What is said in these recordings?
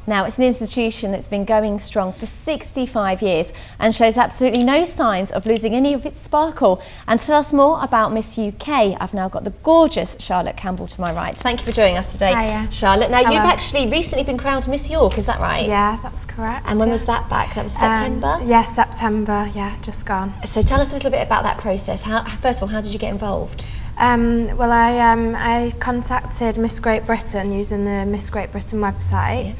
Now, it's an institution that's been going strong for 65 years and shows absolutely no signs of losing any of its sparkle. And to tell us more about Miss UK, I've now got the gorgeous Charlotte Campbell to my right. Thank you for joining us today, Hiya. Charlotte. Now, Hello. you've actually recently been crowned Miss York, is that right? Yeah, that's correct. And when was that back? That was September? Yeah, September, yeah, just gone. So tell us a little bit about that process. First of all, how did you get involved? Well, I contacted Miss Great Britain using the Miss Great Britain website.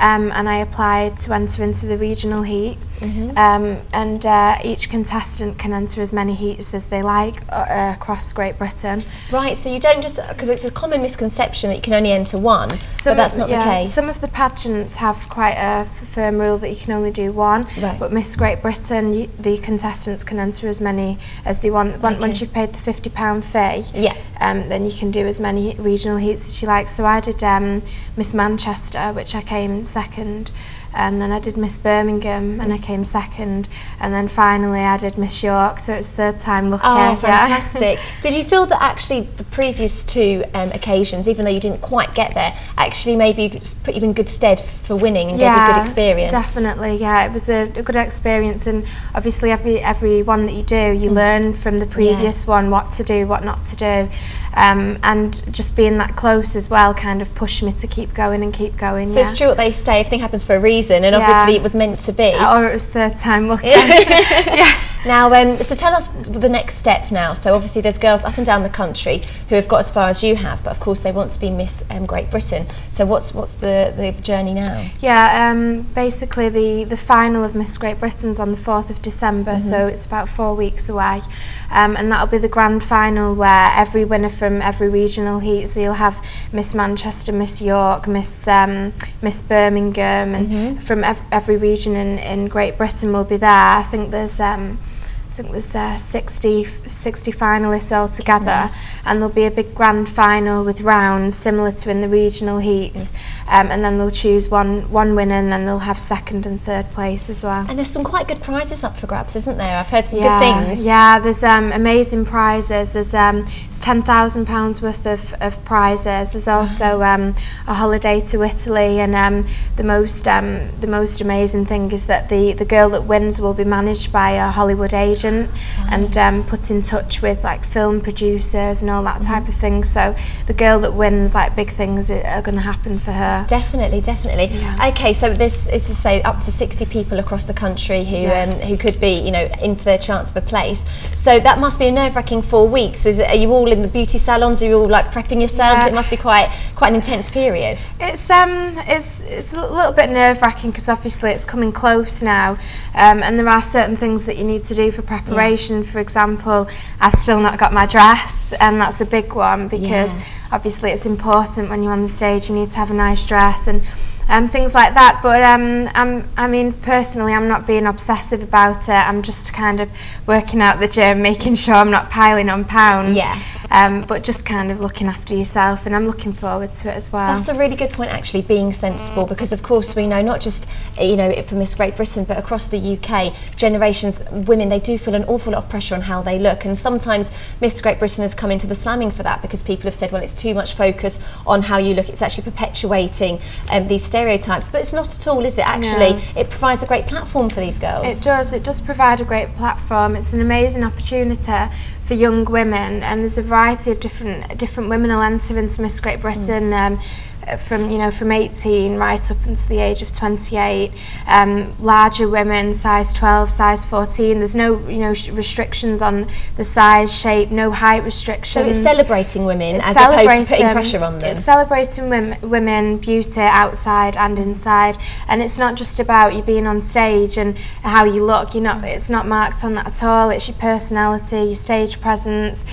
And I applied to enter into the regional heat. And each contestant can enter as many heats as they like across Great Britain. Right, so you don't just, because it's a common misconception that you can only enter one, but that's not the case. Some of the pageants have quite a firm rule that you can only do one, but Miss Great Britain, the contestants can enter as many as they want. Once you've paid the £50 fee, then you can do as many regional heats as you like. So I did Miss Manchester, which I came second, and then I did Miss Birmingham and I came second, and then finally I did Miss York, so it's third time lucky. Oh, fantastic. Did you feel that actually the previous two occasions, even though you didn't quite get there, actually maybe put you in good stead for winning and gave you a good experience? Definitely, yeah, it was a good experience, and obviously every one that you do, you learn from the previous one what to do, what not to do, and just being that close as well kind of pushed me to keep going and keep going. So it's true what they say, everything happens for a reason, and obviously it was meant to be. Or it was third time lucky. Now, so tell us the next step now. So obviously there's girls up and down the country who have got as far as you have, but of course they want to be Miss Great Britain. So what's the journey now? Yeah, basically the final of Miss Great Britain's on the 4th of December, so it's about 4 weeks away. And that'll be the grand final where every winner from every regional heat, so you'll have Miss Manchester, Miss York, Miss Birmingham, and from every region in Great Britain will be there. I think there's 60 finalists altogether, and there'll be a big grand final with rounds similar to in the regional heats, and then they'll choose one winner, and then they'll have second and third place as well. And there's some quite good prizes up for grabs, isn't there? I've heard some good things. Yeah, there's amazing prizes. There's it's £10,000 worth of prizes. There's also a holiday to Italy, and the most amazing thing is that the girl that wins will be managed by a Hollywood agent. And put in touch with like film producers and all that type of thing. So the girl that wins, like big things are going to happen for her. Definitely. Okay, so this is to say up to 60 people across the country who could be, in for their chance of a place. So that must be a nerve-wracking 4 weeks. Are you all in the beauty salons? Are you all like prepping yourselves? It must be quite an intense period. It's a little bit nerve-wracking because obviously it's coming close now, and there are certain things that you need to do for preparation. For example, I've still not got my dress, and that's a big one because obviously it's important when you're on the stage. You need to have a nice dress and things like that. But I mean, personally, I'm not being obsessive about it. I'm just kind of working out the gym, making sure I'm not piling on pounds. But just kind of looking after yourself, and I'm looking forward to it as well. That's a really good point, actually, being sensible, because of course we know not just for Miss Great Britain, but across the UK, generations, women, they do feel an awful lot of pressure on how they look, and sometimes Miss Great Britain has come into the slamming for that because people have said, well, it's too much focus on how you look, it's actually perpetuating these stereotypes, but it's not at all, is it? Actually, it provides a great platform for these girls. It does provide a great platform. It's an amazing opportunity for young women, and there's a variety of different women will enter into Miss Great Britain, from 18 right up until the age of 28. Larger women, size 12, size 14. There's no restrictions on the size, shape, no height restrictions. So it's celebrating women as opposed to putting pressure on them. It's celebrating women, beauty outside and inside, and it's not just about you being on stage and how you look. It's not marked on that at all. It's your personality, your stage presence,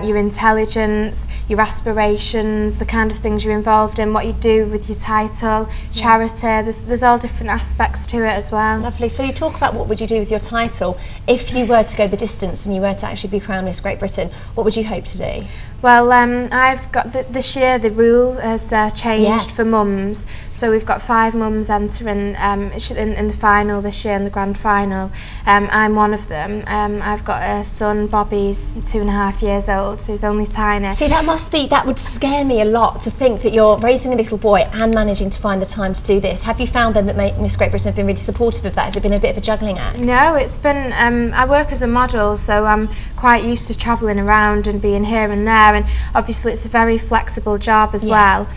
your intelligence, your aspirations, the kind of things you're involved in, what you do with your title, charity. There's all different aspects to it as well. Lovely. So you talk about what would you do with your title if you were to go the distance and you were to actually be crowned Miss Great Britain. What would you hope to do? Well, I've got this year the rule has changed for mums, so we've got 5 mums entering in the final this year, in the grand final. I'm one of them. I've got a son, Bobby's 2.5 years old, so he's only tiny. See, that would scare me a lot, to think that you're raising a little boy and managing to find the time to do this. Have you found then that Miss Great Britain have been really supportive of that? Has it been a bit of a juggling act? No, it's been, I work as a model, so I'm quite used to travelling around and being here and there, and obviously it's a very flexible job as well.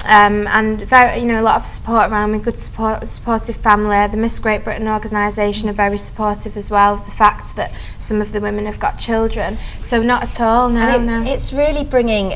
And very, a lot of support around me, good supportive family. The Miss Great Britain organisation are very supportive as well of the fact that some of the women have got children. So not at all, no. It's really bringing,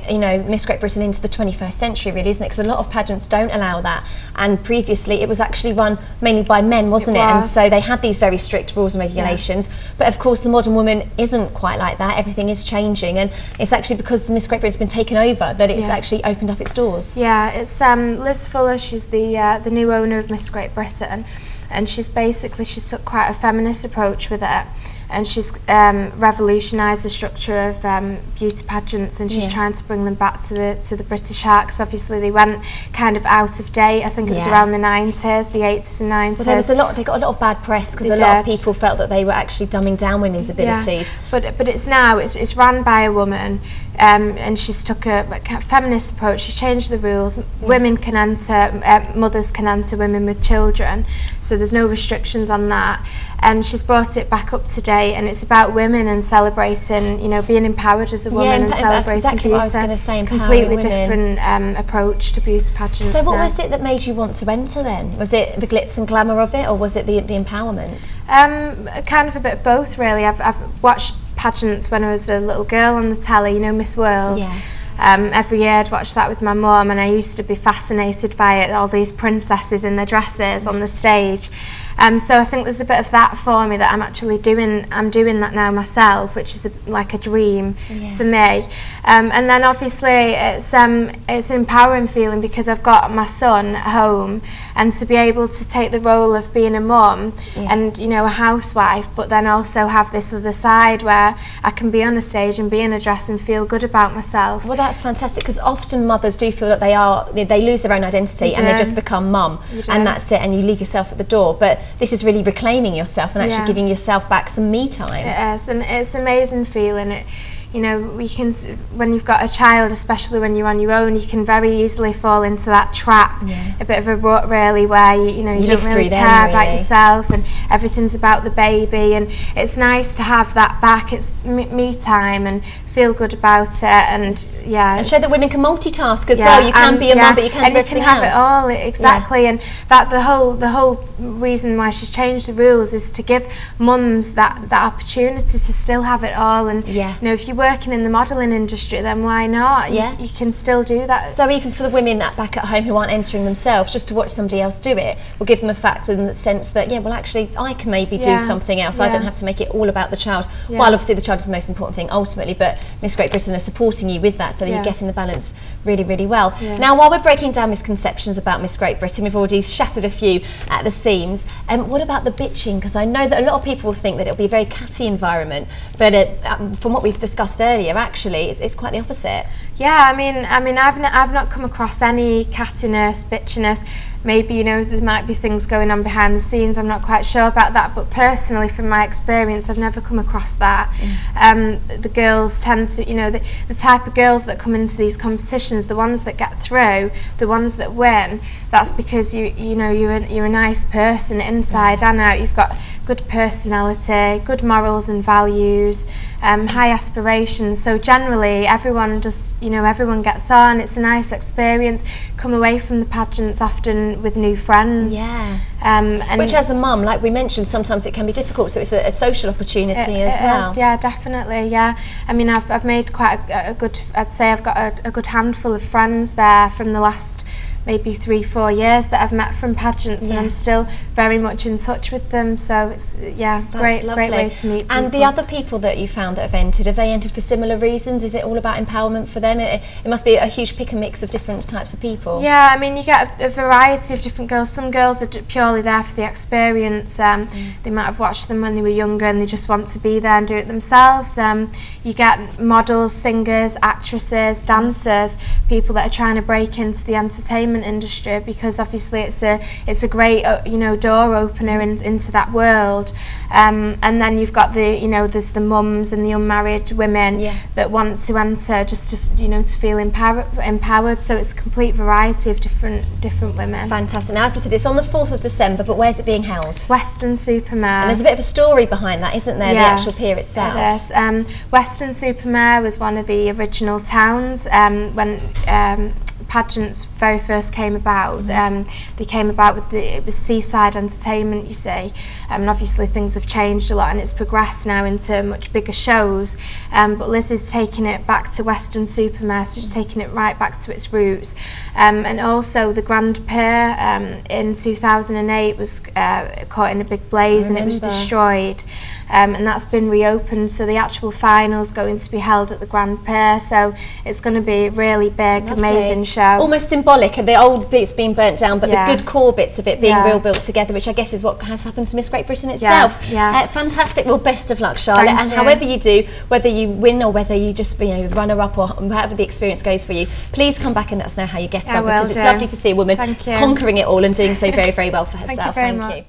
Miss Great Britain into the 21st century, really, isn't it? Because a lot of pageants don't allow that. And previously it was actually run mainly by men, wasn't it? And so they had these very strict rules and regulations. But of course the modern woman isn't quite like that. Everything is changing, and it's actually because the Miss Great Britain's been taken over that it's actually opened up its doors. Yeah. It's Liz Fuller, she's the new owner of Miss Great Britain, and she's took quite a feminist approach with it, and she's revolutionised the structure of beauty pageants, and she's trying to bring them back to the British heart, because obviously they went kind of out of date. I think it was around the 90s, the 80s and 90s. Well, they got a lot of bad press because a lot of people felt that they were actually dumbing down women's abilities. But it's now it's run by a woman. And she's took a feminist approach. She's changed the rules. Women can enter, mothers can enter women with children, so there's no restrictions on that. And she's brought it back up to date, and it's about women and celebrating, being empowered as a woman and celebrating that's exactly beauty. what I was going to say, completely women. Different approach to beauty pageants. So what was it that made you want to enter then? Was it the glitz and glamour of it, or was it the empowerment? Kind of a bit of both, really. I've watched pageants when I was a little girl on the telly, Miss World. Every year I'd watch that with my mum, and I used to be fascinated by it, all these princesses in their dresses on the stage. So I think there's a bit of that for me, that I'm doing that now myself, which is like a dream for me. And then obviously it's an empowering feeling, because I've got my son at home, and to be able to take the role of being a mum and a housewife, but then also have this other side where I can be on a stage and be in a dress and feel good about myself. Well, that's fantastic, because often mothers do feel that they lose their own identity and they just become mum, and that's it, and you leave yourself at the door. But this is really reclaiming yourself and actually giving yourself back some me time. It is, and it's an amazing feeling. We can, when you've got a child, especially when you're on your own, you can very easily fall into that trap, a bit of a rut, really, where you don't really care about yourself, and everything's about the baby. And it's nice to have that back. It's me time, and feel good about it, and show that women can multitask as well. You can be a mum, but you can do everything else. And you can have it all, exactly. And that the whole reason why she's changed the rules is to give mums that opportunity to still have it all. And if you're working in the modelling industry, then why not? You can still do that. So even for the women that back at home who aren't entering themselves, just to watch somebody else do it will give them a factor in the sense that actually I can maybe do something else. I don't have to make it all about the child. While obviously the child is the most important thing ultimately, but Miss Great Britain are supporting you with that, so that you're getting the balance really, really well. Now, while we're breaking down misconceptions about Miss Great Britain, we've already shattered a few at the seams. What about the bitching? Because I know that a lot of people will think that it'll be a very catty environment, but from what we've discussed earlier, actually, it's quite the opposite. Yeah, I mean, I've not come across any cattiness, bitchiness. Maybe there might be things going on behind the scenes. I'm not quite sure about that, but personally, from my experience, I've never come across that. The girls tend to, the type of girls that come into these competitions, the ones that get through, the ones that win. That's because you're a nice person inside and out. You've got good personality, good morals and values, high aspirations. So generally, everyone everyone gets on. It's a nice experience. Come away from the pageants often with new friends. Which, as a mum, like we mentioned, sometimes it can be difficult. So it's a social opportunity as well. Yeah, definitely. Yeah, I mean, I've made quite a good. I'd say I've got a good handful of friends there from the last maybe 3-4 years that I've met from pageants, and I'm still very much in touch with them. So it's great way to meet people. And the other people that you found that have they entered for similar reasons? Is it all about empowerment for them? It must be a huge pick and mix of different types of people. Yeah, I mean, you get a variety of different girls. Some girls are purely there for the experience. They might have watched them when they were younger and they just want to be there and do it themselves. You get models, singers, actresses, dancers, people that are trying to break into the entertainment industry, because obviously it's a great door opener into that world. And then you've got there's the mums and the unmarried women that want to enter just to feel empowered. So it's a complete variety of different women. Fantastic. Now, as we said, it's on the 4th of December, but where's it being held? Weston-super-Mare. And there's a bit of a story behind that, isn't there? The actual pier itself. It is. Weston-super-Mare was one of the original towns when pageants very first came about. They came about with it was seaside entertainment, you see, and obviously things have changed a lot and it's progressed now into much bigger shows, but Liz is taking it back to Weston-super-Mare, so she's taking it right back to its roots. And also the Grand Pier in 2008 was caught in a big blaze and it was destroyed, and that's been reopened, so the actual final's going to be held at the Grand Pier, so it's going to be a really big, amazing show. Almost symbolic of the old bits being burnt down, but the good core bits of it being real built together, which I guess is what has happened to Miss Great Britain itself. Fantastic. Well, best of luck, Charlotte. Thank and you. However you do, whether you win or whether you just runner-up or however the experience goes for you, please come back and let us know how you get on, because it's lovely to see a woman conquering it all and doing so very, very well for herself. Thank you very much.